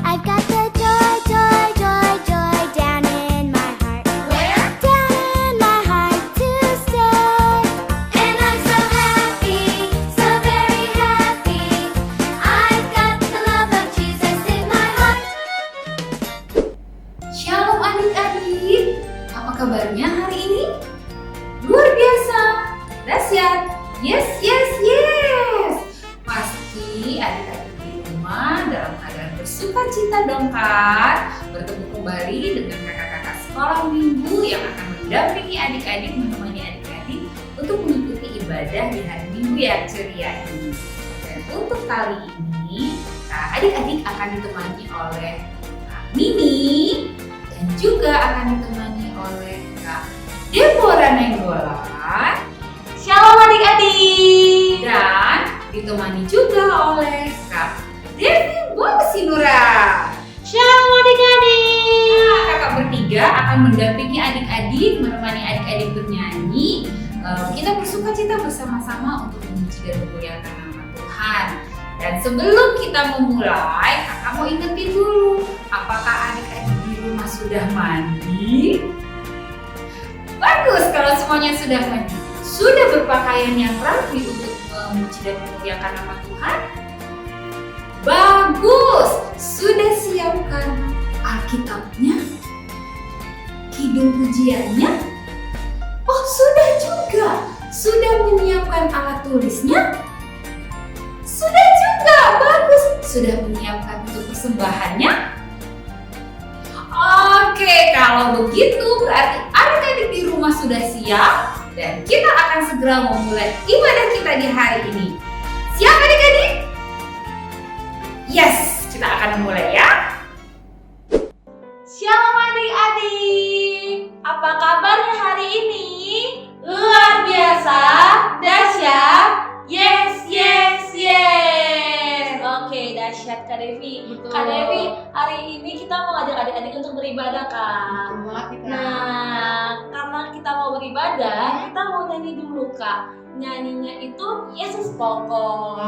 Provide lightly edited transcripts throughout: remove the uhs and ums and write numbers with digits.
I've got the joy, joy, joy, joy down in my heart. Where? Down in my heart to stay. And I'm so happy, so very happy. I've got the love of Jesus in my heart. Shalom adik-adik, apa kabarnya hari ini? Luar biasa, dahsyat, yes. Pasti adik-adik di rumah dalam keadaan bersuka cita dong kan? Bertemu kembali dengan kakak-kakak sekolah minggu yang akan mendampingi adik-adik, menemani adik-adik untuk mengikuti ibadah di hari minggu yang ceria ini. Dan untuk kali ini, adik-adik akan ditemani oleh Kak Mimi dan juga akan ditemani oleh Kak Deborah Nenggolan. Shalom adik-adik. Dan ditemani juga oleh Kak Devi Bosinura. Shalom adik-adik. Nah, kakak bertiga akan mendampingi adik-adik, menemani adik-adik bernyanyi. Kita bersuka cita bersama-sama untuk memuji dan memuliakan nama Tuhan. Dan sebelum kita memulai, kakak mau ingetin dulu, apakah adik-adik di rumah sudah mandi? Bagus kalau semuanya sudah mandi. Sudah berpakaian yang rapi untuk memuji dan memuliakan nama Tuhan? Bagus! Sudah siapkan Alkitabnya? Kidung pujiannya? Oh, sudah juga! Sudah menyiapkan alat tulisnya? Sudah juga! Bagus! Sudah menyiapkan untuk persembahannya? Oke, kalau begitu berarti adik-adik di rumah sudah siap dan kita akan segera memulai ibadah kita di hari ini. Siap adik-adik? Yes, kita akan memulai ya. Shalom adik-adik. Apa kabarnya hari ini? Luar biasa, dahsyat, yes. Oke, dahsyat Kak Devi. Betul. Kak Devi, hari ini kita mau ngajak adik-adik untuk beribadah, Kak. Nah, karena kita mau beribadah, kita mau nyanyi dulu, Kak. Nyanyinya itu Yesus pokok.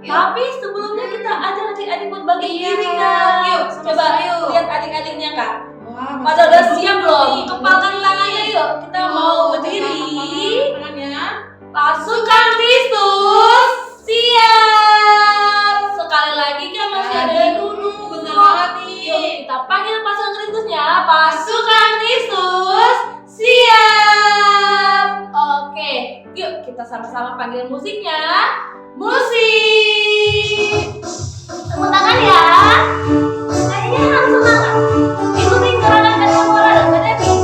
Tapi sebelumnya kita ajak adik-adik berbagi diri, Kak. Yuk, coba lihat adik-adiknya, Kak. Pada udah siap belum? Kepalkan tangannya yuk. Kita mau berdiri. Pasukan Kristus siap. Sekali lagi kan masih ada dulu. Bentar banget nih. Yuk kita panggil pasukan Kristusnya. Pasukan Kristus siap. Oke, yuk kita sama-sama panggil musiknya. Musik. Tepuk tangan ya. Kayaknya harus semangat. Ikuti gerakan Kak Deborah dan Kak Devi.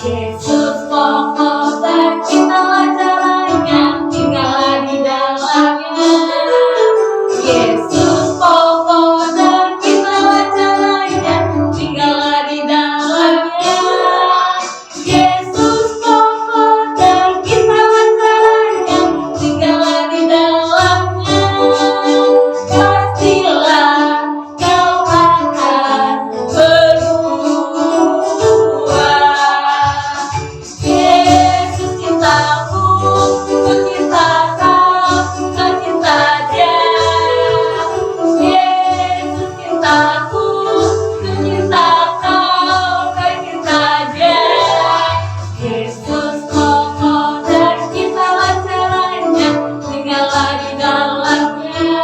Yesus pokok terciptalah caranya, tinggallah di dalamnya. Yesus pokok terciptalah caranya, tinggallah di dalamnya. Yesus pokok terciptalah caranya, tinggallah di dalamnya. Pastilah kau akan berubah. Yesus cintaku, ku cinta kau, kau cinta dia. Yesus cintaku, ku cinta kau, kau cinta dia. Yesus pokok terciptalah caranya, tinggallah di dalamnya.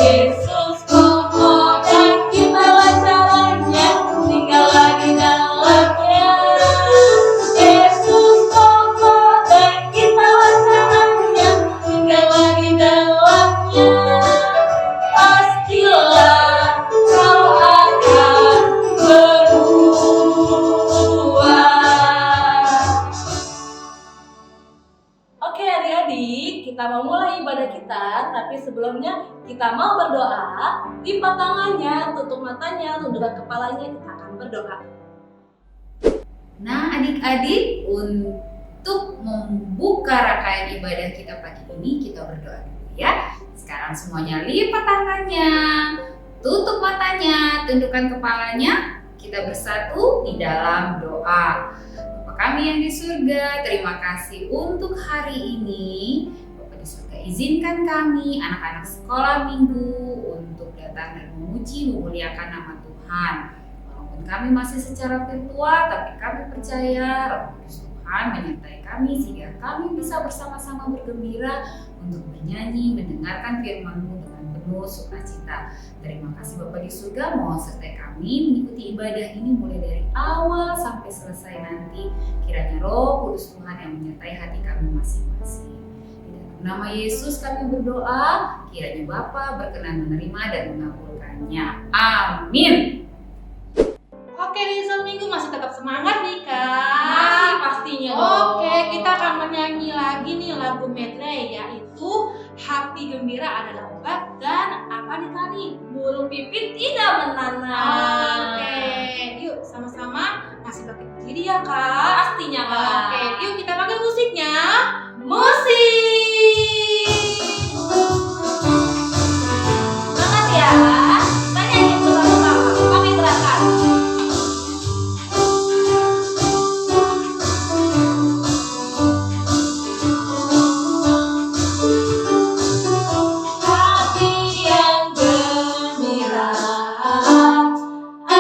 Yesus pokok terciptalah caranya, tinggallah di dalamnya. Yesus pokok terciptalah caranya, tinggallah di dalamnya. Pastilah kau akan berubah. Oke adik-adik, kita mau mulai ibadah kita, tapi sebelumnya kita mau berdoa. Lipat tangannya, tutup matanya, tundukkan kepalanya, kita akan berdoa. Nah adik-adik, untuk membuka rangkaian ibadah kita pagi ini, kita berdoa dulu ya. Sekarang semuanya lipat tangannya, tutup matanya, tundukkan kepalanya. Kita bersatu di dalam doa. Bapa kami yang di surga, terima kasih untuk hari ini. Bapa di surga, izinkan kami anak-anak sekolah minggu untuk datang dan memuji memuliakan nama Tuhan. Walaupun kami masih secara virtual, tapi kami percaya Roh Kudus Tuhan menyertai kami sehingga kami bisa bersama-sama bergembira untuk bernyanyi, mendengarkan firman-Mu dengan penuh sukacita. Terima kasih Bapa di surga, mohon sertai kami mengikuti ibadah ini mulai dari awal sampai selesai nanti. Kiranya Roh Kudus Tuhan yang menyertai hati kami masing-masing. Di dalam nama Yesus kami berdoa, kiranya Bapa berkenan menerima dan mengabulkannya. Amin. Oke, di seminggu masih tetap semangat nih Kak. Masih pastinya dong. Oke, kita akan menyanyi lagi nih lagu medley, yaitu Hati Gembira Adalah Obat dan apa nih Kak nih? Burung pipit tidak menanam. Oke, yuk sama-sama masih pakai diri ya Kak. Pastinya Kak. Oke, yuk kita pakai musiknya. Musik. Semangat ya. Kita nyanyi bersama-sama. Kami gerakan. Hati yang gembira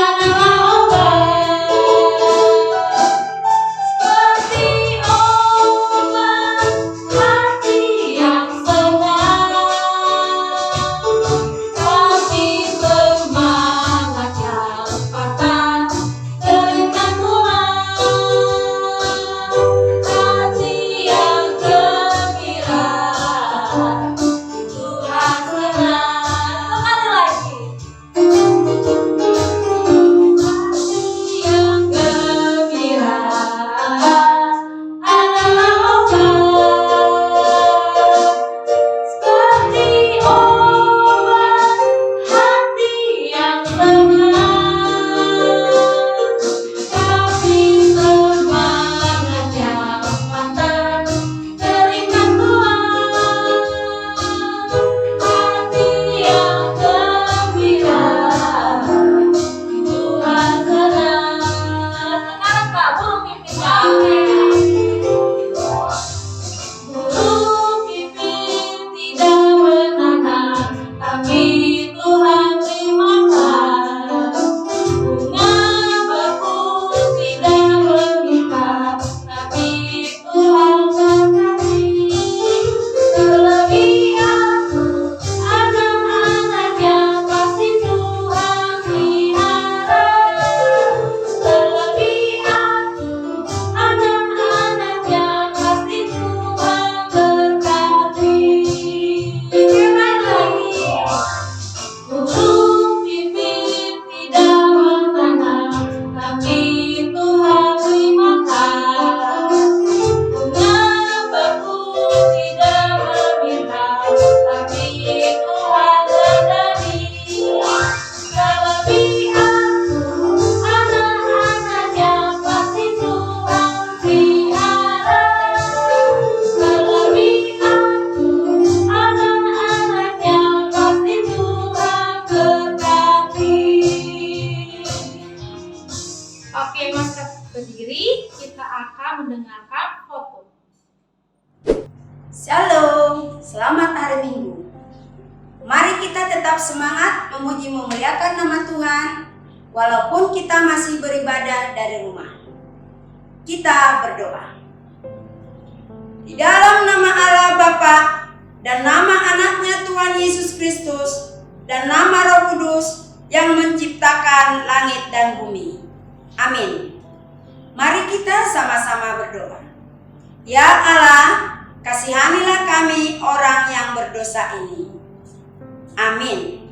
adalah obat, seperti obat hati yang senang. Tapi semangat yang patah teringat Tuhan. Hati yang gembira Tuhan senang. Sekali lagi. Hati yang gembira adalah obat, seperti obat hati yang senang. Tapi semangat yang patah teringat Tuhan. Hati yang gembira Tuhan senang. Sekarang Kak, burung pipitnya. Burung pipit tidak menanam, tapi Tuhan beri makan. Bunga beku tidak berkibar, tapi Tuhan berkati. Terlebih aku, anak-anak yang pasti Tuhan pelihara. Terlebih aku, anak-anak yang pasti Tuhan berkati. Sekali lagi. Burung pipit tidak menanam, tapi Tuhan beri makan. Bunga beku tidak berkibar, tapi Tuhan berkati. Terlebih aku, anak-anak yang pasti Tuhan pelihara. Terlebih aku, anak-anak yang pasti Tuhan berkati. Oke, Mas berdiri, kita akan mendengarkan foto. Shalom, selamat hari Minggu. Mari kita tetap semangat memuji memuliakan nama Tuhan walaupun kita masih beribadah dari rumah. Kita berdoa. Di dalam nama Allah Bapa dan nama anaknya Tuhan Yesus Kristus dan nama Roh Kudus yang menciptakan langit dan bumi. Amin. Mari kita sama-sama berdoa. Ya Allah, kasihanilah kami orang yang berdosa ini. Amin.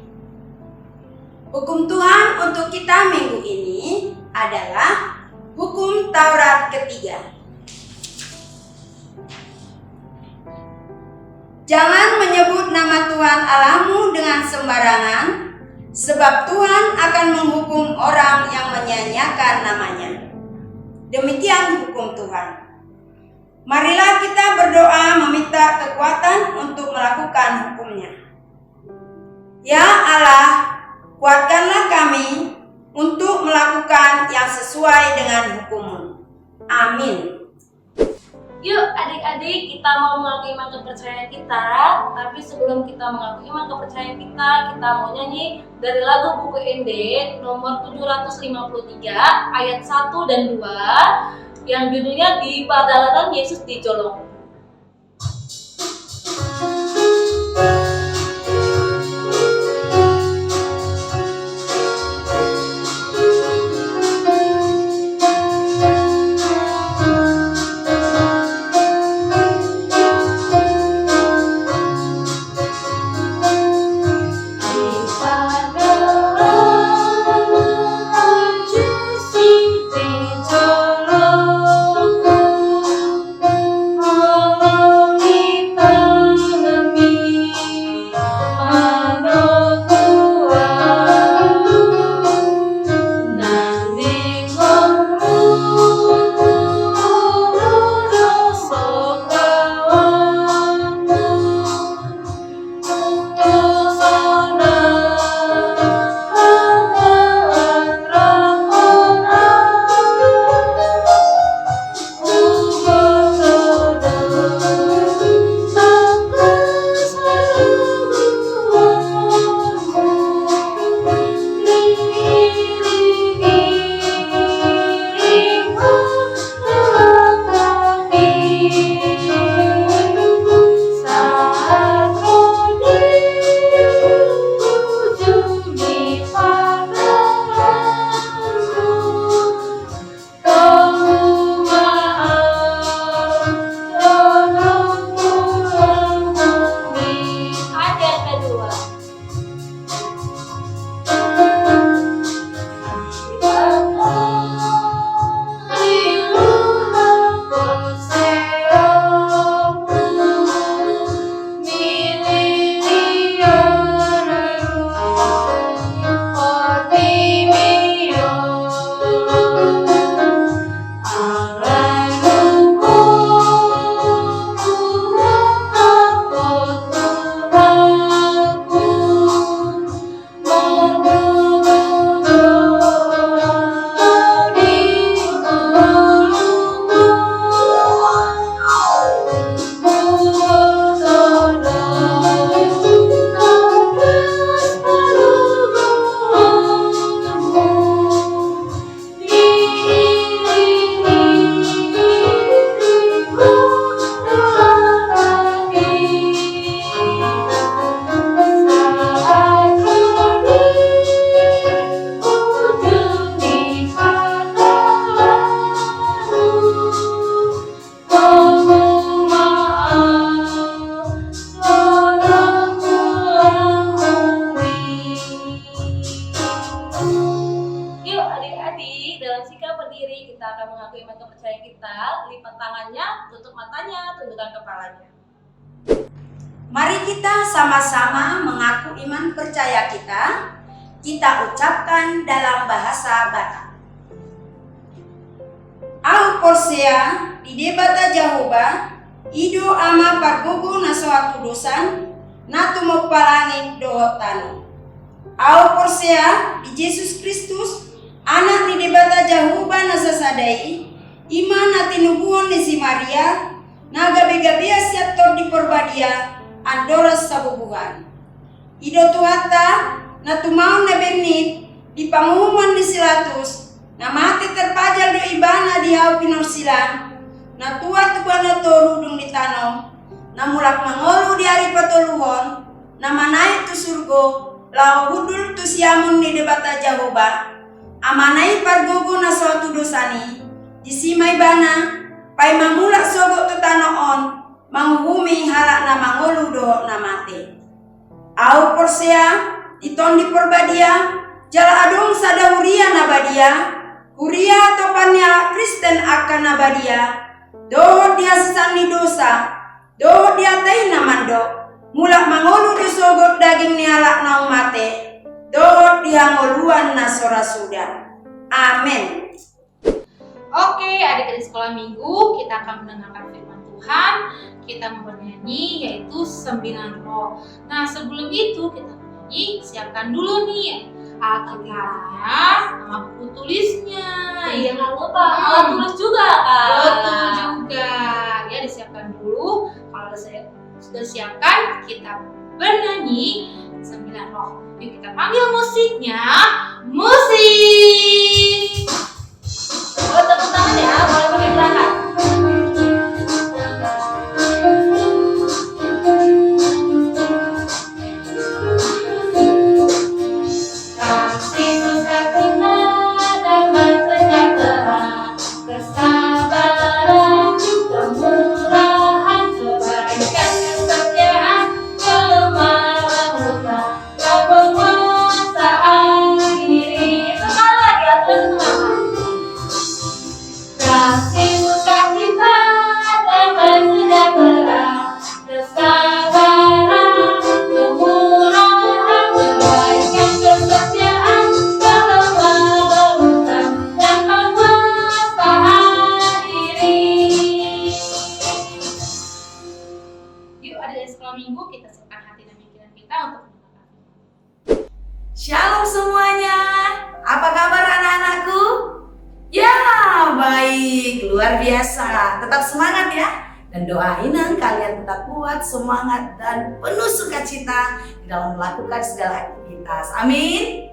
Hukum Tuhan untuk kita minggu ini adalah hukum Taurat ketiga. Jangan menyebut nama Tuhan Allahmu dengan sembarangan, sebab Tuhan akan menghukum orang yang menyia-nyiakan namanya. Demikian hukum Tuhan. Marilah kita berdoa meminta kekuatan untuk melakukan hukumnya. Ya Allah, kuatkanlah kami untuk melakukan yang sesuai dengan hukum-Mu. Amin. Yuk adik-adik, kita mau mengaku iman kepercayaan kita. Tapi sebelum kita mengaku iman kepercayaan kita mau nyanyi dari lagu buku ND nomor 753 ayat 1 dan 2 yang judulnya Di Padalanan Yesus Dicolong. Lipat tangannya, tutup matanya, tundukkan kepalanya. Mari kita sama-sama mengaku iman percaya kita. Kita ucapkan dalam bahasa Batak. Au Porsia di debata Jehovah, ido ama pargogo na suatu dosan, natu mopalangit dohotano. Au Porsia di Yesus Kristus, anak di debata Jehovah na sasadai, iman na tinubuhon ni si Maria, na gabi-gabia siator di porbadia, andoras sabubuhan. Ido tuhata, na tumaon na bernit, di pangumuman ni Silatus, na mati terpajal do ibana di hau pinorsilan, na tua tubano to rudung ditanom, na mulak mangolu di hari patoluhon, na manai tu surgo, lau hudul tu siamun ni debata Jehovah, amanai pargogo na suatu dosani, di simai bana, pai mamulak sogo tu tanoon, manghumi halak na mangolu do na mate. Au Porsia, iton di porbadia, jala adong sada huria nabadia, huria topannya Kristen akan nabadia, dohot dia sesani dosa, dohot dia tai namando, mulak mangolu di sogot daging ni alak naung mate, dohot dia ngoluan nasora sudah. Amin. Oke, adik-adik sekolah minggu, kita akan mendengarkan firman Tuhan. Kita mau bernyanyi yaitu 9 roh. Nah, sebelum itu kita bernyanyi, siapkan dulu nih Alkitabnya sama buku tulisnya. Jangan lupa alat tulis juga Kak. Betul juga. Ya, disiapkan dulu. Kalau sudah siapkan, kita bernyanyi 9 roh. Yuk kita panggil musiknya. Musik. Oh, tepuk tangan ya, boleh pakai gerakan. Kasih sukacita, damai sejahtera, kesabaran, kemurahan, kebaikan, kesetiaan, kelemah lembutan, kepenguasaan diri. Sekali lagi ya, teman-teman. Kasih sukacita, damai sejahtera, kesabaran, kemurahan, kebaikan, kesetiaan, kelemah lembutan, dan penguasaan diri. Yuk adik-adik sekolah minggu, kita siapkan hati dan pikiran kita untuk mendengarkan. Shalom semuanya, apa kabar anak-anakku? Ya, baik, luar biasa. Tetap semangat ya. Dan doain kalian tetap kuat, semangat, dan penuh sukacita di dalam melakukan segala aktivitas. Amin.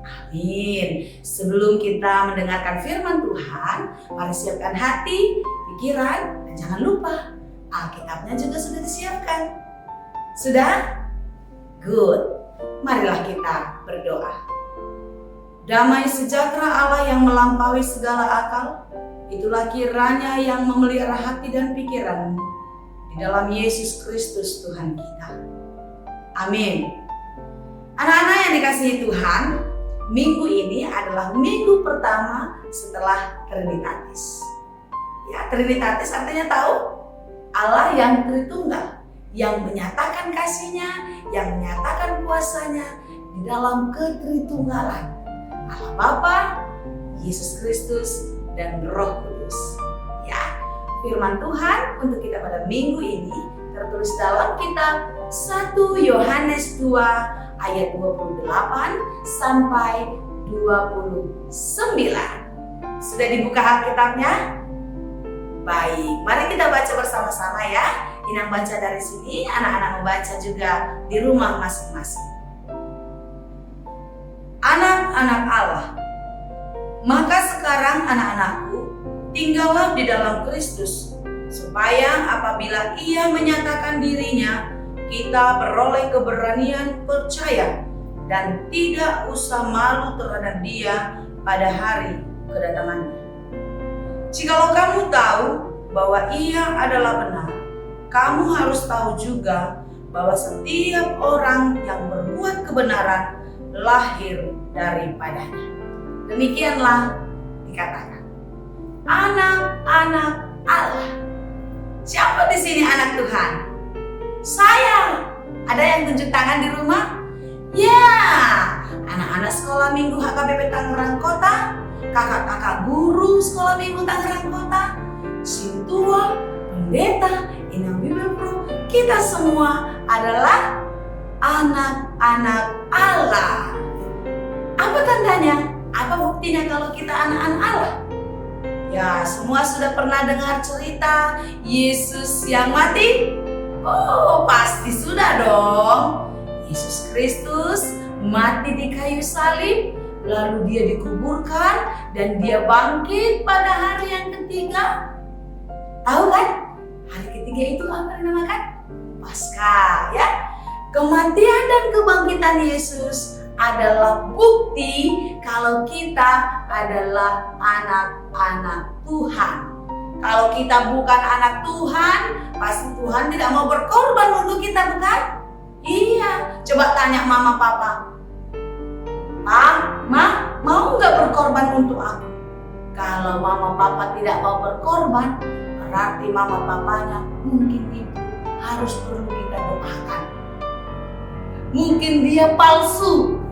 Amin. Sebelum kita mendengarkan firman Tuhan, mari siapkan hati, pikiran, dan jangan lupa Alkitabnya juga sudah disiapkan. Sudah? Good. Marilah kita berdoa. Damai sejahtera Allah yang melampaui segala akal, itulah kiranya yang memelihara hati dan pikiranmu di dalam Yesus Kristus Tuhan kita. Amin. Anak-anak yang dikasihi Tuhan, minggu ini adalah minggu pertama setelah Trinitatis. Ya, Trinitatis artinya tahu? Allah yang Tritunggal, yang menyatakan kasih-Nya, yang menyatakan kuasa-Nya di dalam ketritunggalan. Allah Bapa, Yesus Kristus, dan Roh Kudus. Ya, firman Tuhan untuk kita pada minggu ini tertulis dalam kitab 1 Yohanes 2 ayat 28 sampai 29. Sudah dibuka Alkitabnya? Baik, mari kita baca bersama-sama ya. Inang baca dari sini, anak-anak membaca juga di rumah masing-masing. Anak-anak Allah, maka sekarang anak-anakku, tinggallah di dalam Kristus, supaya apabila Ia menyatakan dirinya, kita beroleh keberanian percaya dan tidak usah malu terhadap Dia pada hari kedatangannya. Jikalau kamu tahu bahwa Ia adalah benar, kamu harus tahu juga bahwa setiap orang yang berbuat kebenaran lahir daripadanya. Demikianlah dikatakan. Anak-anak Allah. Siapa di sini anak Tuhan? Saya. Ada yang tunjuk tangan di rumah? Ya, anak-anak sekolah minggu HKBP Tangerang Kota, kakak-kakak guru sekolah minggu Tangerang Kota, Sintua, pendeta, Inang Bibel Pro, kita semua adalah anak-anak Allah. Apa tandanya? Apa buktinya kalau kita anak-anak Allah? Ya, semua sudah pernah dengar cerita Yesus yang mati? Oh, pasti sudah dong. Yesus Kristus mati di kayu salib, lalu Dia dikuburkan dan Dia bangkit pada hari yang ketiga. Tahu kan? Hari ketiga itu apa dinamakan? Paskah, ya. Kematian dan kebangkitan Yesus adalah bukti kalau kita adalah anak-anak Tuhan. Kalau kita bukan anak Tuhan, pasti Tuhan tidak mau berkorban untuk kita, bukan? Iya, coba tanya mama papa. Ma, mau nggak berkorban untuk aku? Kalau mama papa tidak mau berkorban, berarti mama papanya mungkin itu harus perlu kita doakan. Mungkin dia palsu,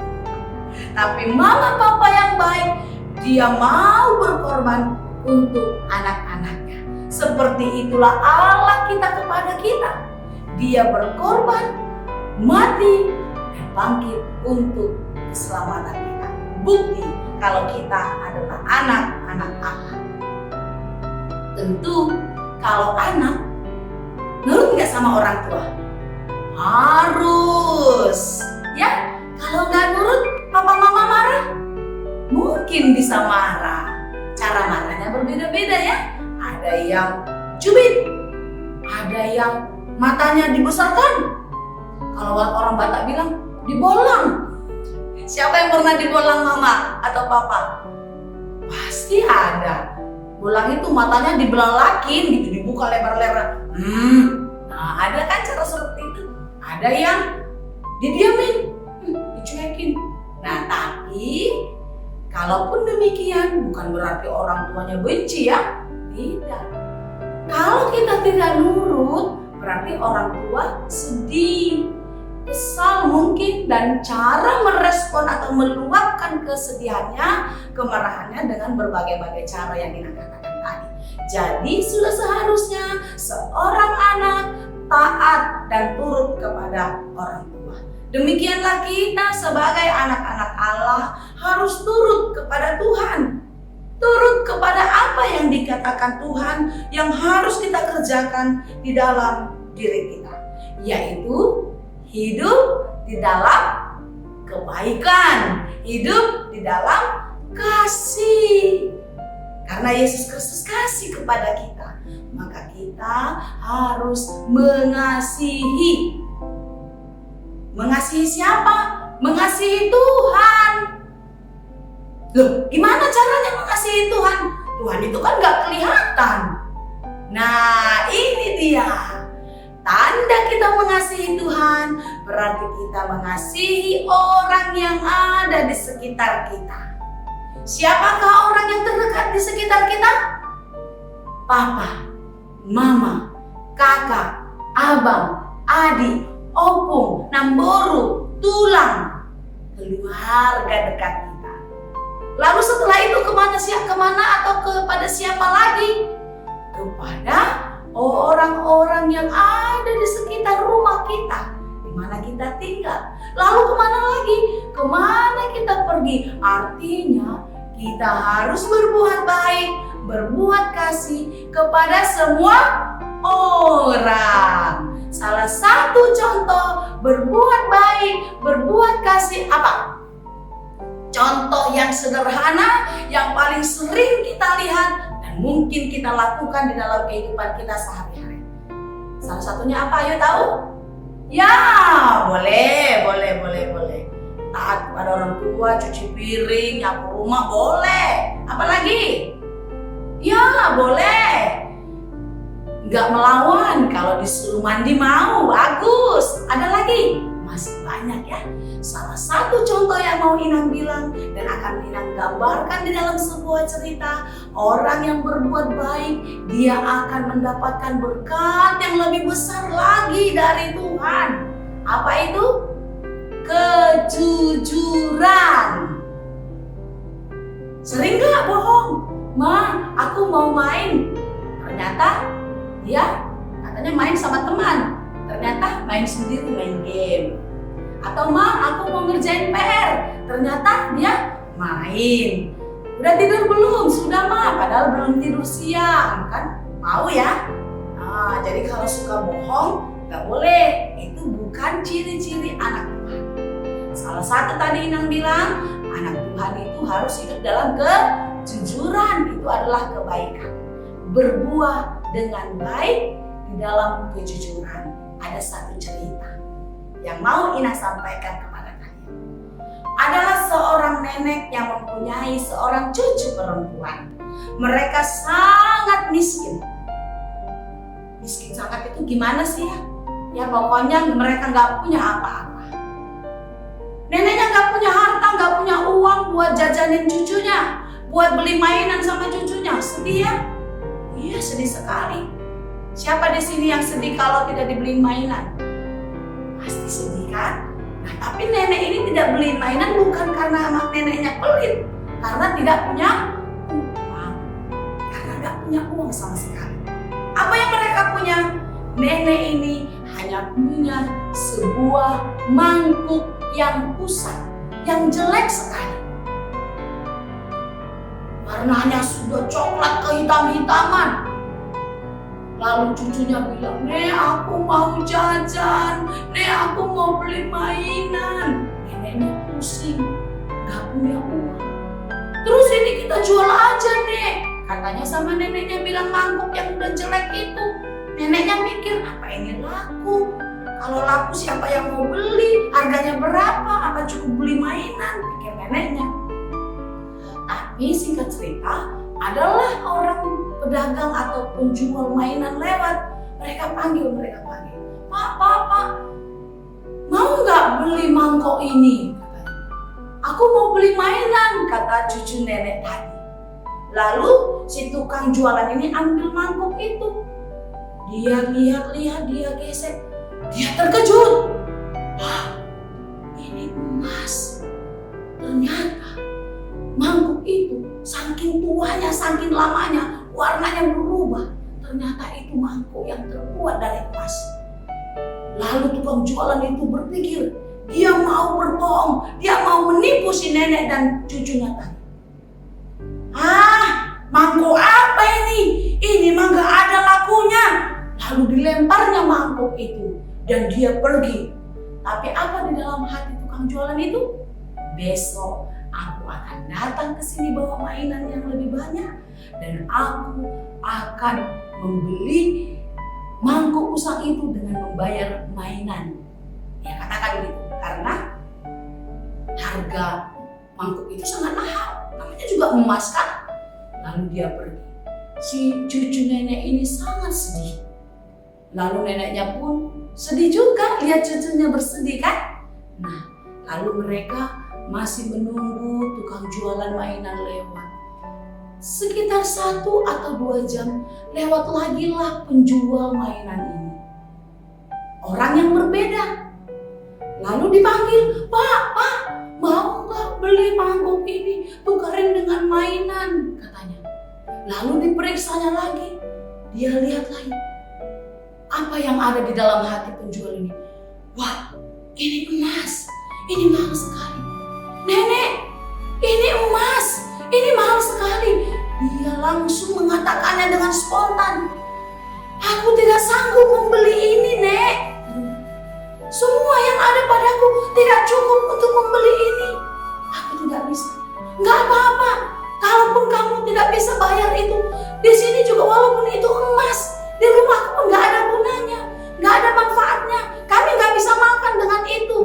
tapi mama papa yang baik, dia mau berkorban untuk anak-anaknya. Seperti itulah Allah kita kepada kita. Dia berkorban, mati, dan bangkit untuk keselamatan kita. bukti kalau kita adalah anak-anak Allah. Tentu kalau anak nurut nggak sama orang tua? Harus, ya. Kalau nggak nurut, papa mama marah? Mungkin bisa marah. Cara marahnya berbeda-beda ya. Ada yang cubit, ada yang matanya dibesarkan. Kalau orang Batak bilang dibolang. Siapa yang pernah dibolang mama atau papa? Pasti ada. Bolang itu matanya dibelalakin gitu, dibuka lebar-lebar. Nah, ada kan cara seperti itu. Ada yang didiamin, dicuekin. Nah, tapi kalaupun demikian bukan berarti orang tuanya benci ya. Tidak. Kalau kita tidak nurut, berarti orang tua sedih, kesal mungkin, dan cara merespon atau meluapkan kesedihannya, kemarahannya dengan berbagai-bagai cara yang Ina katakan tadi. Jadi sudah seharusnya seorang anak taat dan turut kepada orang tua. Demikianlah kita sebagai anak-anak Allah harus turut kepada Tuhan. Turut kepada apa yang dikatakan Tuhan yang harus kita kerjakan di dalam diri kita, yaitu hidup di dalam kebaikan, hidup di dalam kasih. Karena Yesus Kristus kasih kepada kita, maka kita harus mengasihi. Mengasihi siapa? Mengasihi Tuhan. Loh, gimana caranya mengasihi Tuhan? Tuhan itu kan gak kelihatan. Nah, ini dia. Tanda kita mengasihi Tuhan berarti kita mengasihi orang yang ada di sekitar kita. Siapakah orang yang terdekat di sekitar kita? Papa, mama, kakak, abang, adik, opung, namboru, tulang, keluarga dekat kita. Lalu setelah itu kemana atau kepada siapa lagi? Kepada orang-orang yang ada di sekitar rumah kita, di mana kita tinggal. Lalu kemana lagi? Kemana kita pergi? Artinya kita harus berbuat baik, berbuat kasih kepada semua orang. Salah satu contoh berbuat baik, berbuat kasih apa? Contoh yang sederhana, yang paling sering kita lihat dan mungkin kita lakukan di dalam kehidupan kita sehari-hari. Salah satunya apa? Ayo tahu? Ya, boleh. Taat kepada orang tua, cuci piring, nyapu rumah, boleh. Apalagi? Ya, boleh. Nggak melawan, kalau disuruh mandi mau, bagus. Ada lagi? Masih banyak ya. Salah satu contoh yang mau Inang bilang dan akan Inang gambarkan di dalam sebuah cerita, orang yang berbuat baik, dia akan mendapatkan berkat yang lebih besar lagi dari Tuhan. Apa itu? Kejujuran. Sering gak bohong? Ma, aku mau main. Ternyata dia katanya main sama teman. Ternyata main sendiri, main game. Atau ma, aku mau ngerjain PR. Ternyata dia main. Udah tidur belum? Sudah ma, padahal belum tidur siang. Kan mau ya? Nah, jadi kalau suka bohong gak boleh. Itu bukan ciri-ciri anak Tuhan. Salah satu tadi Inang bilang, anak Tuhan itu harus hidup dalam kejujuran. Itu adalah kebaikan. Berbuat dengan baik di dalam kejujuran. Ada satu cerita yang mau Inang sampaikan kepada kalian. Adalah seorang nenek yang mempunyai seorang cucu perempuan. Mereka sangat miskin. Miskin sangat itu gimana sih ya? Ya pokoknya mereka nggak punya apa-apa. Neneknya nggak punya harta, nggak punya uang buat jajanin cucunya, buat beli mainan sama cucunya. Sedih ya? Iya, sedih sekali. Siapa di sini yang sedih kalau tidak dibeliin mainan? Pasti sedih kan? Nah, tapi nenek ini tidak beliin mainan bukan karena neneknya pelit, karena tidak punya uang. Karena nggak punya uang sama sekali. Apa yang mereka punya? Nenek ini hanya punya sebuah mangkuk yang usang, yang jelek sekali. warnanya sudah coklat kehitam-hitaman. Lalu cucunya bilang, "Nek, aku mau jajan, Nek, aku mau beli mainan." Neneknya pusing, gak punya uang. "Terus ini kita jual aja, Nek," katanya sama neneknya, bilang mangkok yang udah jelek itu. Neneknya mikir, apa ini laku? Kalau laku siapa yang mau beli? Harganya berapa? Apa cukup beli mainan? Pikir neneknya. Tapi singkat cerita, adalah orang pedagang atau penjual mainan lewat. Mereka panggil. Pak, mau nggak beli mangkok ini? "Aku mau beli mainan," kata cucu nenek tadi. Lalu si tukang jualan ini ambil mangkok itu. Dia lihat, dia gesek. Dia terkejut. Wah, ini emas. Ternyata mangkok itu saking tuanya, saking lamanya, warnanya berubah. Ternyata itu mangkok yang terbuat dari emas. Lalu tukang jualan itu berpikir, dia mau berbohong, dia mau menipu si nenek dan cucunya tadi. Mangkok apa ini? Ini mah gak ada lakunya. Lalu dilemparnya mangkok itu dan dia pergi. Tapi apa di dalam hati tukang jualan itu? Besok aku akan datang ke sini bawa mainan yang lebih banyak dan aku akan membeli mangkok usang itu dengan membayar mainan. Ya, katakan gitu, karena harga mangkok itu sangat mahal, namanya juga emas kan. Lalu dia pergi. Si cucu nenek ini sangat sedih. Lalu neneknya pun sedih juga lihat cucunya bersedih kan. Nah, lalu mereka masih menunggu tukang jualan mainan lewat. Sekitar 1 atau 2 jam lewat lagi lah penjual mainan ini. Orang yang berbeda. Lalu dipanggil, "Pak, mau nggak beli mangkok ini? Tukarin dengan mainan," katanya. Lalu diperiksanya lagi. Dia lihat lagi. Apa yang ada di dalam hati penjual ini? Wah, ini emas. Ini mahal sekali. "Nenek, ini emas. Ini mahal sekali." Dia langsung mengatakannya dengan spontan. "Aku tidak sanggup membeli ini, Nek. Semua yang ada padaku tidak cukup untuk membeli ini. Aku tidak bisa." "Nggak apa-apa. Kalaupun kamu tidak bisa bayar itu, di sini juga walaupun itu emas, di rumahku pun nggak ada gunanya, nggak ada manfaatnya. Kami nggak bisa makan dengan itu."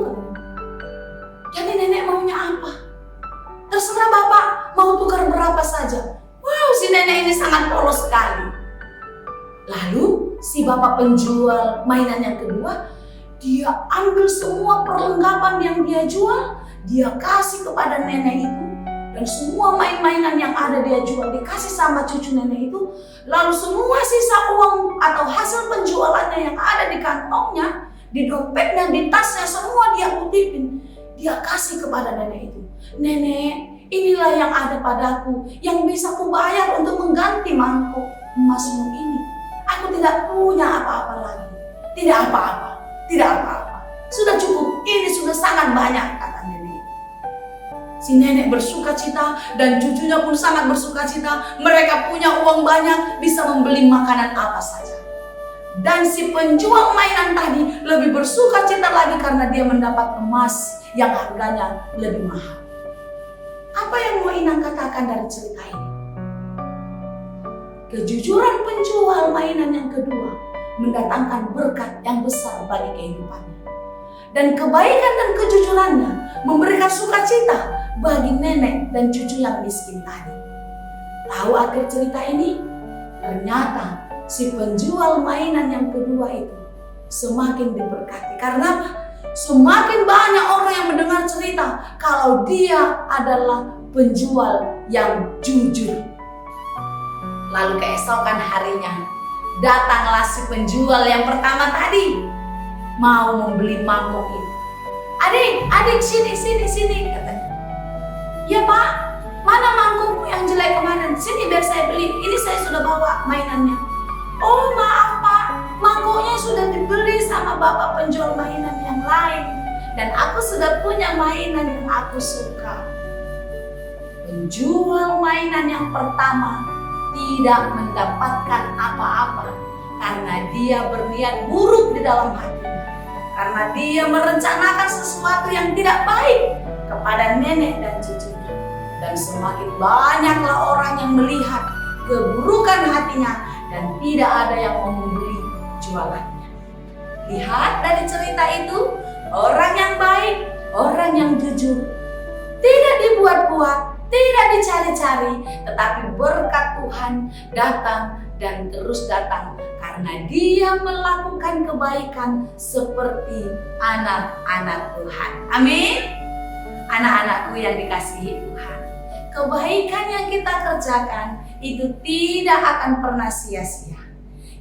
Jadi nenek maunya apa? "Terserah Bapak, mau tukar berapa saja." Wow, si nenek ini sangat polos sekali. Lalu si bapak penjual mainan yang kedua, dia ambil semua perlengkapan yang dia jual, dia kasih kepada nenek itu. Dan semua main-mainan yang ada dia jual dikasih sama cucu nenek itu. Lalu semua sisa uang atau hasil penjualannya yang ada di kantongnya, di dompetnya, di tasnya, semua dia kutipin. Dia kasih kepada nenek itu. "Nenek, inilah yang ada padaku, yang bisa kubayar untuk mengganti mangkok emasmu ini. Aku tidak punya apa-apa lagi. Tidak apa-apa, tidak apa-apa. Sudah cukup, ini sudah sangat banyak," kata nenek. Si nenek bersuka cita dan cucunya pun sangat bersuka cita. Mereka punya uang banyak, bisa membeli makanan apa saja. Dan si penjual mainan tadi lebih bersuka cita lagi karena dia mendapat emas yang harganya lebih mahal. Apa yang mau Inang katakan dari cerita ini? Kejujuran penjual mainan yang kedua mendatangkan berkat yang besar bagi kehidupannya. Dan kebaikan dan kejujurannya memberikan sukacita bagi nenek dan cucu yang miskin tadi. Tahu akhir cerita ini? Ternyata si penjual mainan yang kedua itu semakin diberkati. Karena semakin banyak orang yang mendengar cerita kalau dia adalah penjual yang jujur. Lalu keesokan harinya, datanglah si penjual yang pertama tadi mau membeli mangkok ini. Adik, sini, katanya. "Ya Pak, mana mangkokmu yang jelek kemarin? Sini biar saya beli, ini saya sudah bawa mainannya." "Oh maaf Pak, mangkoknya sudah dibeli sama bapak penjual mainan yang lain. Dan aku sudah punya mainan yang aku suka." penjual mainan yang pertama tidak mendapatkan apa-apa karena dia berniat buruk di dalam hatinya. Karena dia merencanakan sesuatu yang tidak baik kepada nenek dan cucunya. Dan semakin banyaklah orang yang melihat keburukan hatinya dan tidak ada yang mau membeli jualannya. Lihat dari cerita itu, orang yang baik, orang yang jujur, tidak dibuat-buat, tidak dicari-cari, tetapi berkat Tuhan datang dan terus datang karena dia melakukan kebaikan seperti anak-anak Tuhan. Amin. Anak-anakku yang dikasihi Tuhan, kebaikan yang kita kerjakan itu tidak akan pernah sia-sia.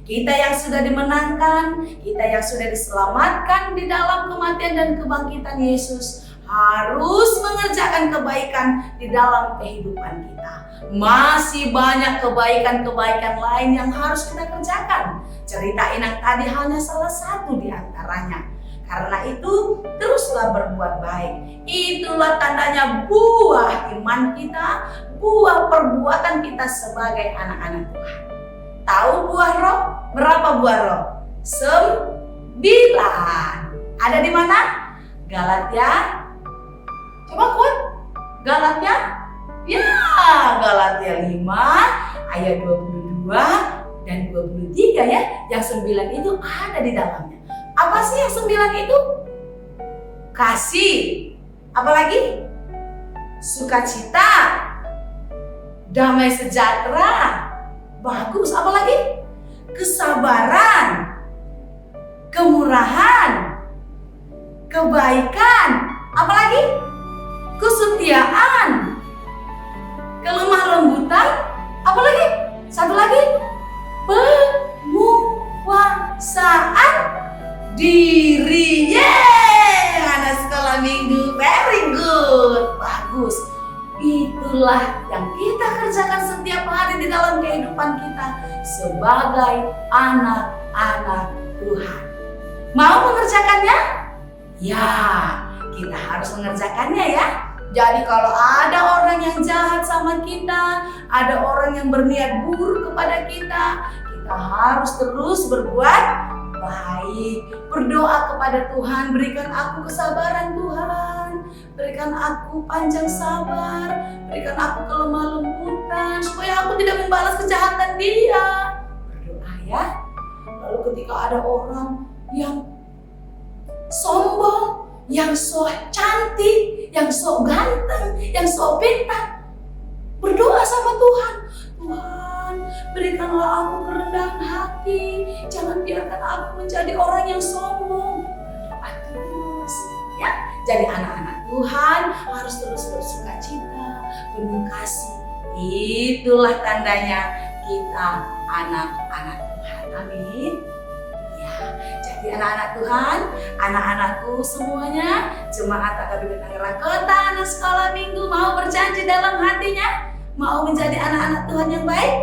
Kita yang sudah dimenangkan, kita yang sudah diselamatkan di dalam kematian dan kebangkitan Yesus harus mengerjakan kebaikan di dalam kehidupan kita. Masih banyak kebaikan-kebaikan lain yang harus kita kerjakan. Cerita Inang tadi hanya salah satu di antaranya. Karena itu teruslah berbuat baik. Itulah tandanya buah iman kita, buah perbuatan kita sebagai anak-anak Tuhan. Tahu buah roh? Berapa buah roh? 9. Ada di mana? Galatia. Coba kuat. Galatia. Ya, Galatia 5 ayat 22 dan 23 ya. Yang 9 itu ada di dalamnya. Apa sih yang 9 itu? Kasih. Apalagi? Sukacita. Damai sejahtera. Bagus. Apalagi? Kesabaran. Kemurahan. Kebaikan. Apalagi? Kesetiaan. Kelemah lembutan. Apalagi? Satu lagi? Penguasaan diri. Yeay, anak sekolah minggu, very good, bagus. Itulah yang kita kerjakan setiap hari di dalam kehidupan kita sebagai anak-anak Tuhan. Mau mengerjakannya? Ya, kita harus mengerjakannya ya. Jadi kalau ada orang yang jahat sama kita, ada orang yang berniat buruk kepada kita, kita harus terus berbuat baik, berdoa kepada Tuhan, berikan aku kesabaran Tuhan, berikan aku panjang sabar, berikan aku kelemah lembutan, supaya aku tidak membalas kejahatan dia. Berdoa ya. Lalu ketika ada orang yang sombong, yang sok cantik, yang sok ganteng, yang sok pintar, berdoa sama Tuhan. Tuhan, berikanlah aku kerendahan hati. Jangan biarkan aku menjadi orang yang sombong. Berdoa terus, ya. Jadi anak-anak Tuhan harus terus bersukacita, penuh kasih. Itulah tandanya kita anak-anak Tuhan. Amin. Ya, jadi anak-anak Tuhan, anak-anakku semuanya, jemaat AKBP Tangerang Kota, anak sekolah minggu, mau berjanji dalam hatinya? Mau menjadi anak-anak Tuhan yang baik?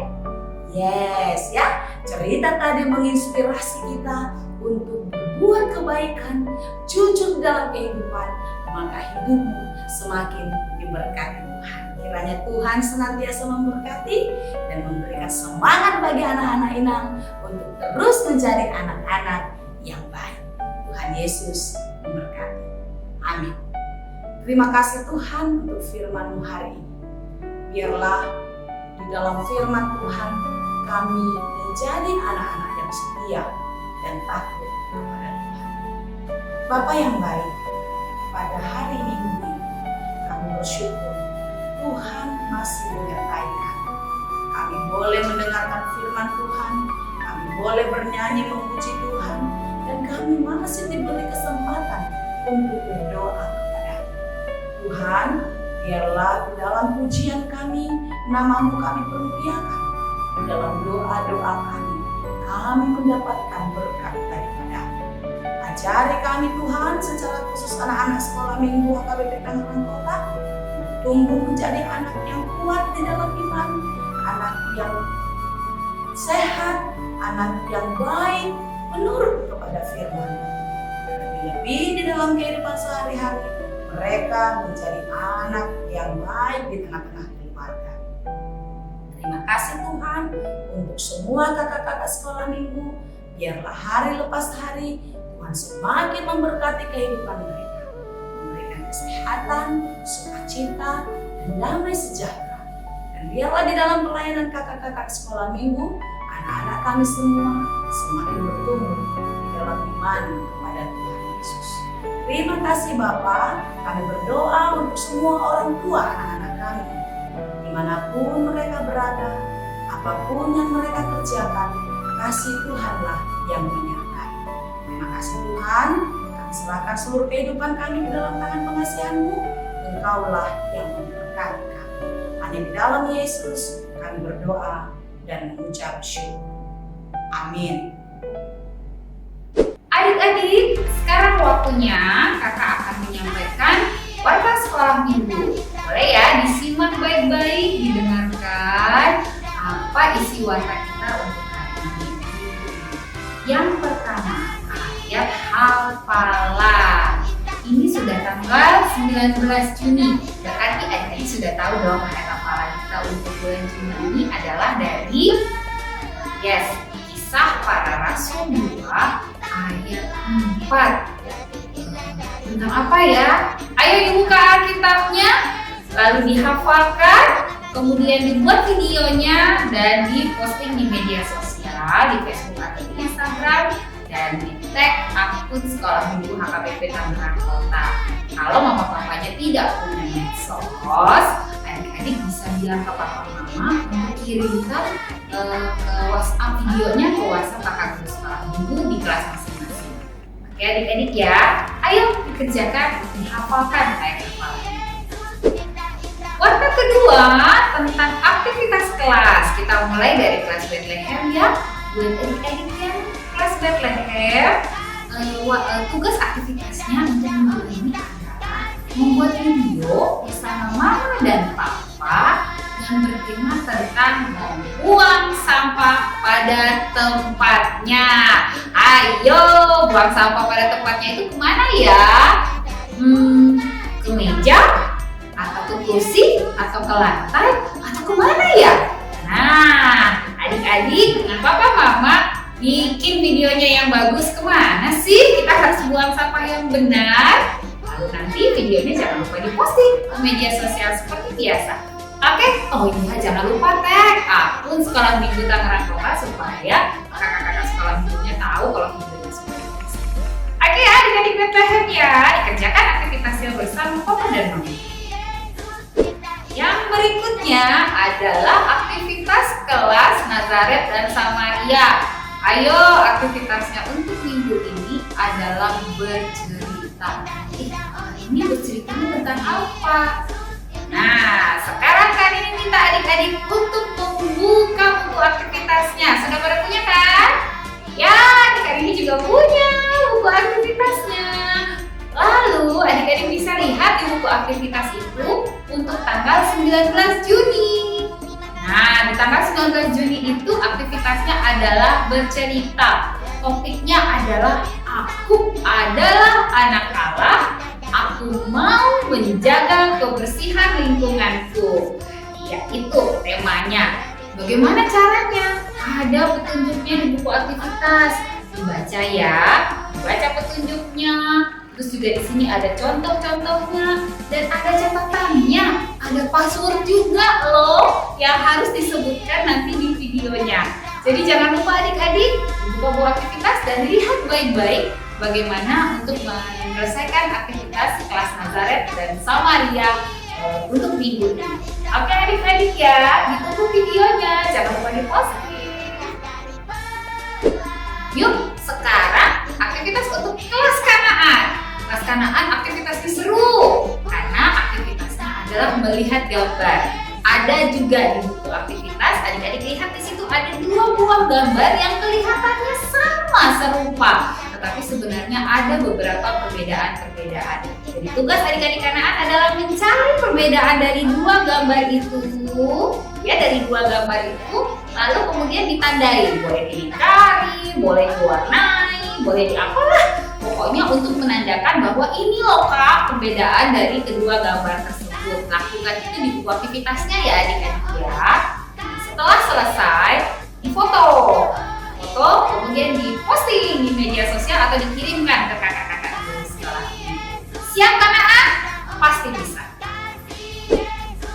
Yes, ya. Cerita tadi menginspirasi kita untuk berbuat kebaikan, jujur dalam kehidupan, maka hidupmu semakin diberkati Tuhan. Kiranya Tuhan senantiasa memberkati dan memberikan semangat bagi anak-anak Inang untuk terus menjadi anak-anak yang baik. Tuhan Yesus memberkati. Amin. Terima kasih Tuhan untuk firman-Mu hari ini. Biarlah di dalam firman Tuhan kami menjadi anak-anak yang setia dan takut kepada Tuhan. Bapa yang baik, pada hari Minggu ini kami bersyukur Tuhan masih menyertai kami. Kami boleh mendengarkan firman Tuhan, kami boleh bernyanyi memuji Tuhan, dan kami masih diberi kesempatan untuk berdoa kepada Tuhan. Biarlah di dalam pujian kami, nama-Mu kami permuliakan. Di dalam doa-doa kami mendapatkan berkat daripada-Mu. Ajari kami Tuhan, secara khusus anak-anak sekolah minggu AKBP Tangerang Kota, tumbuh menjadi anak yang kuat di dalam iman, anak yang sehat, anak yang baik, menurut kepada firman-Mu. Lebih-lebih di dalam kehidupan sehari-hari, mereka menjadi anak yang baik di tengah-tengah kehidupan kasih Tuhan untuk semua kakak-kakak sekolah minggu. Biarlah hari lepas hari Tuhan semakin memberkati kehidupan mereka, memberikan kesehatan, sukacita, dan damai sejahtera. Dan biarlah di dalam pelayanan kakak-kakak sekolah minggu, anak-anak kami semua semakin bertumbuh di dalam iman kepada Tuhan Yesus. Terima kasih Bapa, kami berdoa untuk semua orang tua anak-anak kami. Dimanapun mereka berada, apapun yang mereka kerjakan, kasih Tuhanlah yang menyertai. Terima kasih Tuhan, kami serahkan seluruh kehidupan kami ke dalam tangan pengasihan-Mu. Engkaulah yang memberkati kami. Hanya di dalam Yesus kami berdoa dan mengucap syukur. Amin. Adik-adik, sekarang waktunya kakak akan menyampaikan warta sekolah minggu. Boleh ya disimak baik-baik, didengarkan apa isi warta kita untuk hari ini. Yang pertama, ayat hafalan. Ini sudah tanggal 19 Juni. Berarti adik-adik sudah tahu dong ayat hafalan kita untuk bulan Juni ini adalah dari Kisah Para Rasul 2 ayat 4. Tentang apa ya? Ayo dibuka Alkitabnya, lalu dihafalkan, kemudian dibuat videonya dan diposting di media sosial, di Facebook atau di Instagram, dan di tag akun Sekolah Minggu HKBP Tangerang Kota. Kalau mama papanya tidak punya medsos, adik-adik bisa bilang ke papa mama untuk kirimkan ke WhatsApp videonya ke WhatsApp kakak guru Sekolah Minggu di kelas masing-masing. Oke adik-adik ya, ayo dikerjakan, dihafalkan ayat hafalan. Warta kedua tentang aktivitas kelas. Kita mulai dari kelas Bethlehem ya. Buat adik-adik yang kelas Bethlehem, tugas aktivitasnya untuk minggu ini adalah membuat video bersama mama dan papa yang bertema tentang membuang sampah pada tempatnya. Ayo, buang sampah pada tempatnya itu kemana ya? Ke meja? Atau ke kursi? Atau ke lantai? Atau kemana ya? Nah, adik-adik dengan papa mama bikin videonya yang bagus kemana sih? Kita harus buang sampah yang benar. Lalu nanti videonya jangan lupa diposting ke media sosial seperti biasa. Oke, oh iya jangan lupa tag akun Sekolah Minggu Tangerang Kota supaya kakak-kakak sekolah minggunya tahu kalau videonya seperti biasa. Oke ya, adik-adik Bethlehem ya, dikerjakan aktivitasnya bersama papa dan mama. Yang berikutnya adalah aktivitas kelas Nazaret dan Samaria. Ayo, aktivitasnya untuk minggu ini adalah bercerita. Ini berceritanya tentang apa? Nah, sekarang kali ini minta adik-adik untuk membuka buku aktivitasnya. Sudah pada punya kan? Ya, adik-adik ini juga punya buku aktivitasnya. Lalu, adik-adik bisa lihat di buku aktivitas itu untuk tanggal 19 Juni. Nah, di tanggal 19 Juni itu aktivitasnya adalah bercerita. Topiknya adalah aku adalah anak Allah. Aku mau menjaga kebersihan lingkunganku. Ya, itu temanya. Bagaimana caranya? Ada petunjuknya di buku aktivitas. Dibaca ya, dibaca petunjuknya. Terus juga di sini ada contoh-contohnya dan ada catatannya, ada password juga loh yang harus disebutkan nanti di videonya. Jadi jangan lupa adik-adik buka buku aktivitas dan lihat baik-baik bagaimana untuk menyelesaikan aktivitas kelas Nazaret dan Samaria untuk minggu ini. Oke adik-adik ya, ditunggu videonya, jangan lupa di-posting. Yuk, sekarang aktivitas untuk kelas Kanaan. Kelas Kanaan aktivitasnya seru karena aktivitasnya adalah melihat gambar. Ada juga di buku aktivitas, adik-adik lihat di situ ada 2 buah gambar yang kelihatannya sama serupa, tetapi sebenarnya ada beberapa perbedaan-perbedaan. Jadi tugas adik-adik Kanaan adalah mencari perbedaan dari 2 gambar itu, ya dari 2 gambar itu, lalu kemudian ditandai, boleh dilingkari, boleh diwarnai, boleh diapalah. Pokoknya untuk menandakan bahwa ini loh Kak perbedaan dari kedua gambar tersebut. Lakukan itu di buku aktivitasnya ya adik-adik ya. Nah, Setelah selesai, difoto. Foto kemudian diposting di media sosial atau dikirimkan ke kakak-kakak di sekolah. Siap anak-anak? Pasti bisa.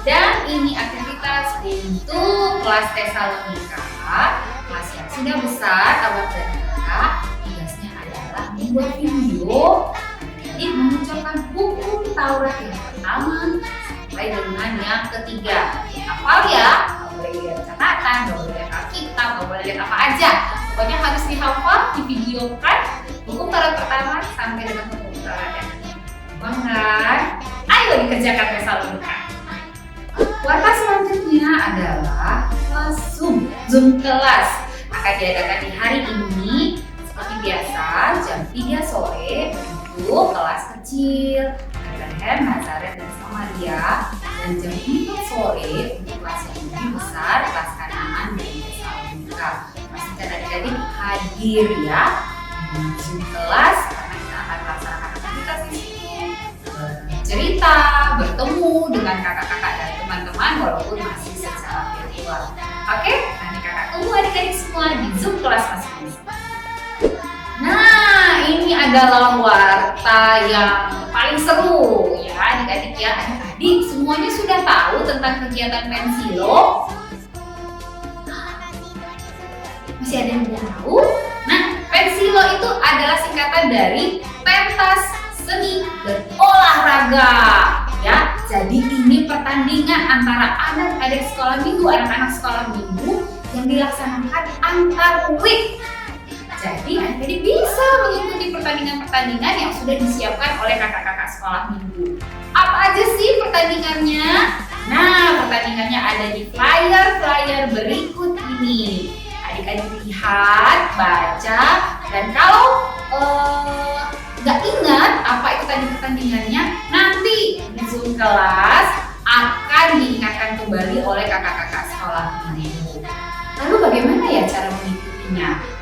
Dan ini aktivitas untuk kelas Tesalonika, kelas yang sudah besar, abang dan kakak. Tugasnya adalah membuat video jadi mengucapkan hukum Taurat yang pertama sampai dengan yang ketiga. Hafal ya, nggak boleh lihat catatan, nggak boleh lihat Alkitab, nggak boleh lihat apa aja. Pokoknya harus dihafal, divideokan hukum Taurat pertama sampai dengan hukum Taurat yang ketiga. Bangga. Ayo dikerjakan Tesalonika. Warta selanjutnya adalah kelas Zoom kelas. Akan diadakan di hari ini seperti biasa jam 3 sore untuk kelas kecil Bethlehem, Nazaret, dan Samaria, dan jam 4 sore untuk kelas yang lebih besar, kelas Kanaan dan Tesalonika. Pastikan adik-adik hadir ya di Zoom kelas karena kita akan melaksanakan aktivitas di sini, bercerita, bertemu dengan kakak-kakak dan teman-teman walaupun masih secara virtual. Oke, nanti kakak tunggu adik-adik semua di Zoom kelas masing-masing. Nah, ini adalah warta yang paling seru ya adik-adik ya. Adik-adik semuanya sudah tahu tentang kegiatan Pensilo? Masih ada yang belum tahu? Nah, Pensilo itu adalah singkatan dari pentas, seni, dan olahraga ya. Jadi ini pertandingan antara anak-adik sekolah minggu, anak-anak sekolah minggu yang dilaksanakan antar week. Jadi adik-adik bisa mengikuti pertandingan-pertandingan yang sudah disiapkan oleh kakak-kakak sekolah minggu. Apa aja sih pertandingannya? Nah, pertandingannya ada di flyer berikut ini. Adik-adik lihat, baca, dan kalau nggak ingat apa itu tadi pertandingannya, nanti di Zoom kelas akan diingatkan kembali oleh kakak-kakak sekolah minggu. Lalu bagaimana ya cara mengikutinya?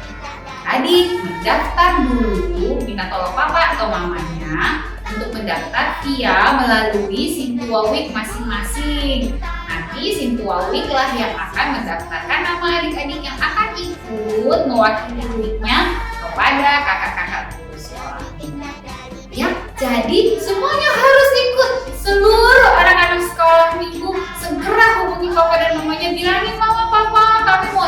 Adik mendaftar dulu, minta tolong papa atau mamanya untuk mendaftar via melalui Sintua Week masing-masing. Nanti Sintua Week lah yang akan mendaftarkan nama adik-adik yang akan ikut mewakili weeknya kepada kakak-kakak guru sekolah. Ya, jadi semuanya harus ikut. Seluruh anak-anak sekolah minggu segera hubungi papa dan mamanya, bilangin mama papa kami mau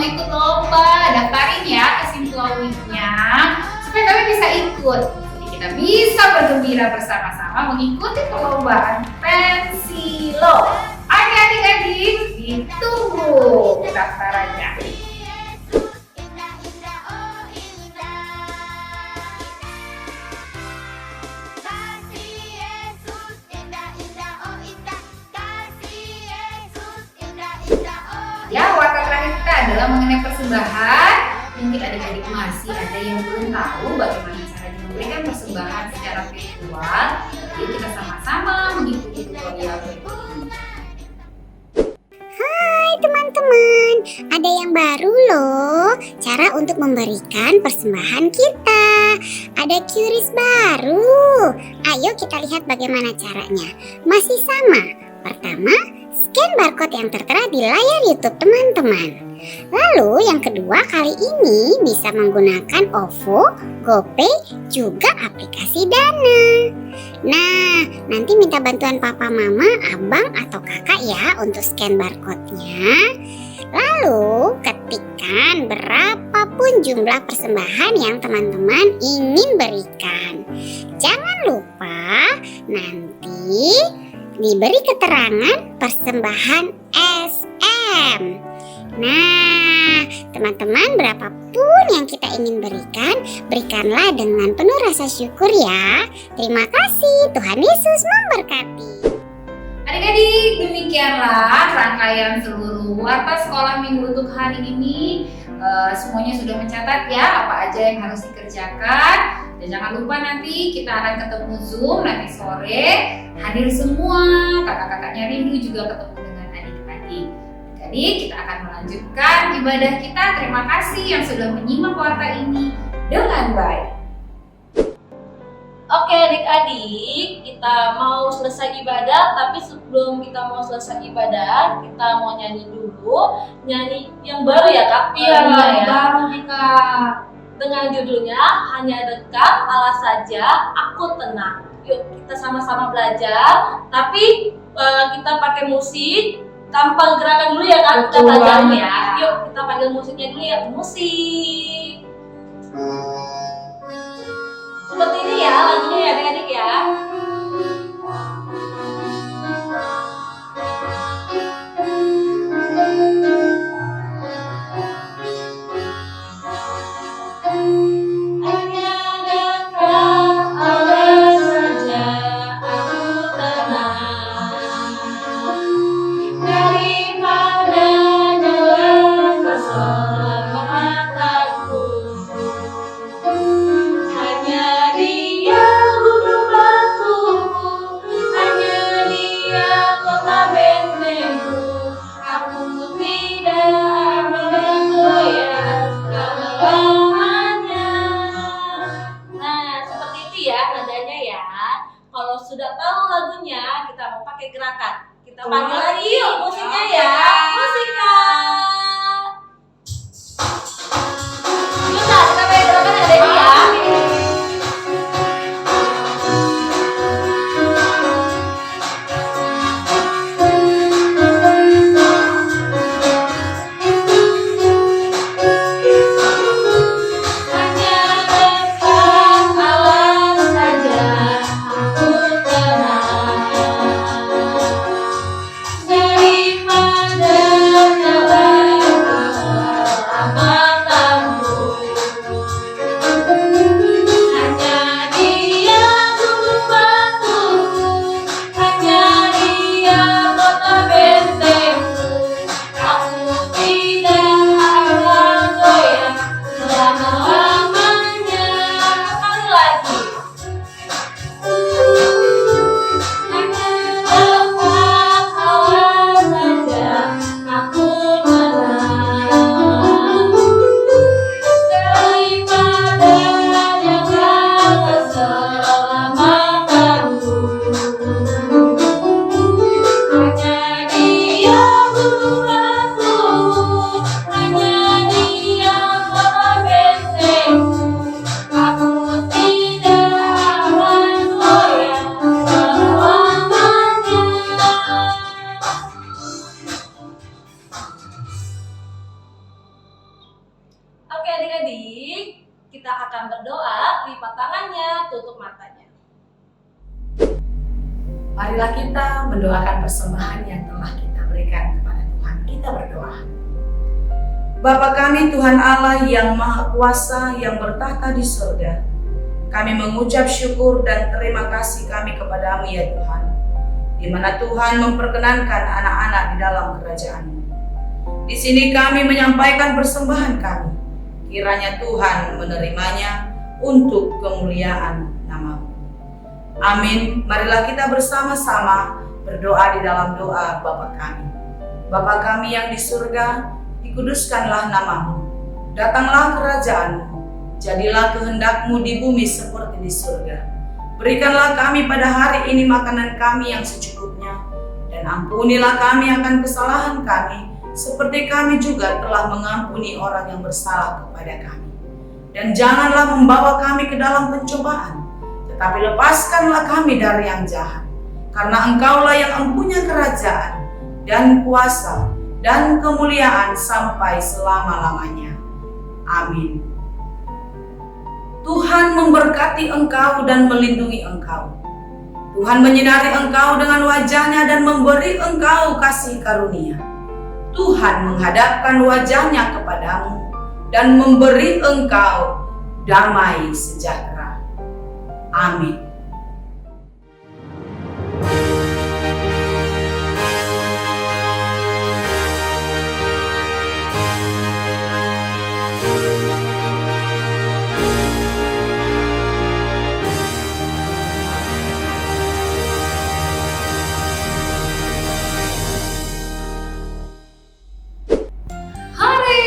ikut lomba, daftarin ya ke Sintua Week-nya supaya kami bisa ikut. Jadi kita bisa bergembira bersama-sama mengikuti perlombaan Pensilo. Oke adik-adik, ditunggu pendaftarannya. Ya, warta terakhir kita adalah mengenai persembahan. Mungkin adik-adik masih ada yang belum tahu bagaimana caranya memberikan persembahan secara virtual. Jadi kita sama-sama mengikuti tutorial berikut ini. Hai teman-teman, ada yang baru loh, cara untuk memberikan persembahan kita. Ada QRIS baru. Ayo kita lihat bagaimana caranya. Masih sama. Pertama, scan barcode yang tertera di layar YouTube teman-teman. Lalu yang kedua, kali ini bisa menggunakan OVO, GoPay, juga aplikasi Dana. Nah, nanti minta bantuan papa, mama, abang, atau kakak ya untuk scan barcode-nya. Lalu ketikkan berapapun jumlah persembahan yang teman-teman ingin berikan. Jangan lupa nanti diberi keterangan persembahan SM. Nah, teman-teman, berapapun yang kita ingin berikan, berikanlah dengan penuh rasa syukur ya. Terima kasih, Tuhan Yesus memberkati. Adik-adik, demikianlah rangkaian seluruh warta sekolah minggu untuk hari ini. Semuanya sudah mencatat ya apa aja yang harus dikerjakan. Dan jangan lupa nanti kita akan ketemu Zoom nanti sore. Hadir semua, kakak-kakaknya rindu juga ketemu dengan adik-adik. Jadi kita akan melanjutkan ibadah kita. Terima kasih yang sudah menyimak warta ini dengan baik. Oke adik-adik, kita mau selesai ibadah, tapi sebelum kita mau selesai ibadah, kita mau nyanyi dulu. Nyanyi yang baru ya Kak? Iya, ya. baru nih Kak. Dengan judulnya Hanya Dekat Allah Saja Aku Tenang. Yuk kita sama-sama belajar, tapi kita pakai musik tanpa gerakan dulu ya Kak? Kita Betul belajar banget. ya. Yuk kita panggil musiknya dulu ya. Musik. Seperti ini ya lagunya ya adik-adik ya. Hanya dekat Allah saja aku tenang, daripada jalan keselamatanku. Hanya Dia gunung batuku, hanya Dia kota bentengku. Aku tidak akan goyah selamanya. Nah, seperti itu ya nadanya ya. Kalau sudah tahu lagunya, kita mau pakai gerakan. Kita panggil lagi yuk musiknya ya. Musik Kak. Yuk Kak, kita pakai gerakan yang ada ya. Hanya dekat Allah saja aku tenang, daripada jalan keselamatanku. Hanya Dia gunung batuku, hanya Dia kota bentengku. Aku tidak akan goyah selama-lamanya. Sekali lagi. Hanya dekat Allah saja aku tenang, daripada jalan keselamatanku. Hanya Dia gunung batuku, hanya Dia kota bentengku. Aku tidak akan goyah selamanya. Oke adik-adik, kita akan berdoa, lipat tangannya, tutup matanya. Marilah kita mendoakan persembahan yang telah kita berikan kepada Tuhan. Kita berdoa. Bapa kami Tuhan Allah yang Maha Kuasa yang bertahta di surga, kami mengucap syukur dan terima kasih kami kepadamu ya Tuhan, di mana Tuhan memperkenankan anak-anak di dalam kerajaan-Mu. Di sini kami menyampaikan persembahan kami, kiranya Tuhan menerimanya untuk kemuliaan nama-Mu. Amin. Marilah kita bersama-sama berdoa di dalam doa Bapa kami. Bapa kami yang di surga, dikuduskanlah nama-Mu. Datanglah kerajaan-Mu. Jadilah kehendak-Mu di bumi seperti di surga. Berikanlah kami pada hari ini makanan kami yang secukupnya, dan ampunilah kami akan kesalahan kami, seperti kami juga telah mengampuni orang yang bersalah kepada kami. Dan janganlah membawa kami ke dalam pencobaan, tetapi lepaskanlah kami dari yang jahat. Karena Engkaulah yang mempunyai kerajaan, dan kuasa, dan kemuliaan sampai selama-lamanya. Amin. Tuhan memberkati engkau dan melindungi engkau. Tuhan menyinari engkau dengan wajah-Nya dan memberi engkau kasih karunia. Tuhan menghadapkan wajah-Nya kepadamu dan memberi engkau damai sejahtera. Amin. Hore,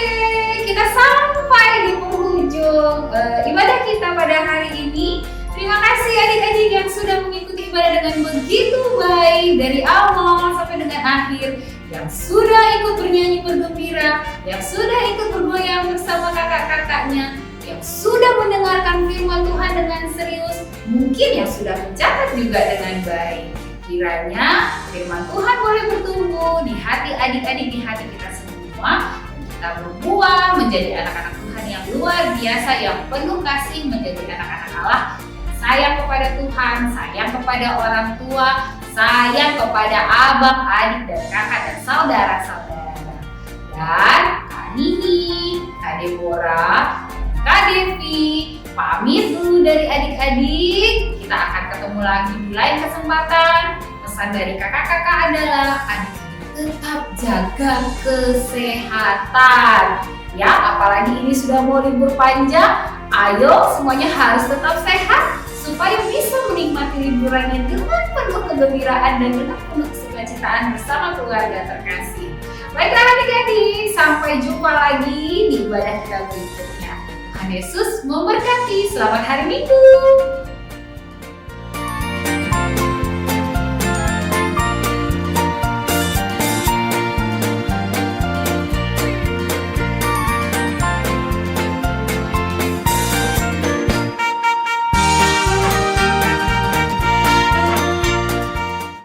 kita sampai di penghujung ibadah kita pada hari ini. Terima kasih adik-adik yang sudah mengikuti ibadah dengan begitu baik dari awal sampai dengan akhir, yang sudah ikut bernyanyi bergembira, yang sudah ikut bergoyang bersama kakak-kakaknya, yang sudah mendengarkan firman Tuhan dengan serius, mungkin yang sudah mencatat juga dengan baik. Kiranya firman Tuhan boleh bertumbuh di hati adik-adik, di hati kita semua, dan kita berbuah menjadi anak-anak Tuhan yang luar biasa, yang penuh kasih, menjadi anak-anak Allah, sayang kepada Tuhan, sayang kepada orang tua, sayang kepada abang, adik, dan kakak, dan saudara-saudara. Dan Kak Nini, Kak Deborah, Kak Devi, pamit dulu dari adik-adik. Kita akan ketemu lagi di lain kesempatan. Pesan dari kakak-kakak adalah adik-adik tetap jaga kesehatan. Ya, apalagi ini sudah mau libur panjang. Ayo semuanya harus tetap sehat supaya bisa menikmati liburannya dengan penuh kegembiraan dan dengan penuh sukacita bersama keluarga terkasih. Baiklah adik-adik, sampai jumpa lagi di ibadah kita berikutnya. Tuhan Yesus memberkati. Selamat hari Minggu.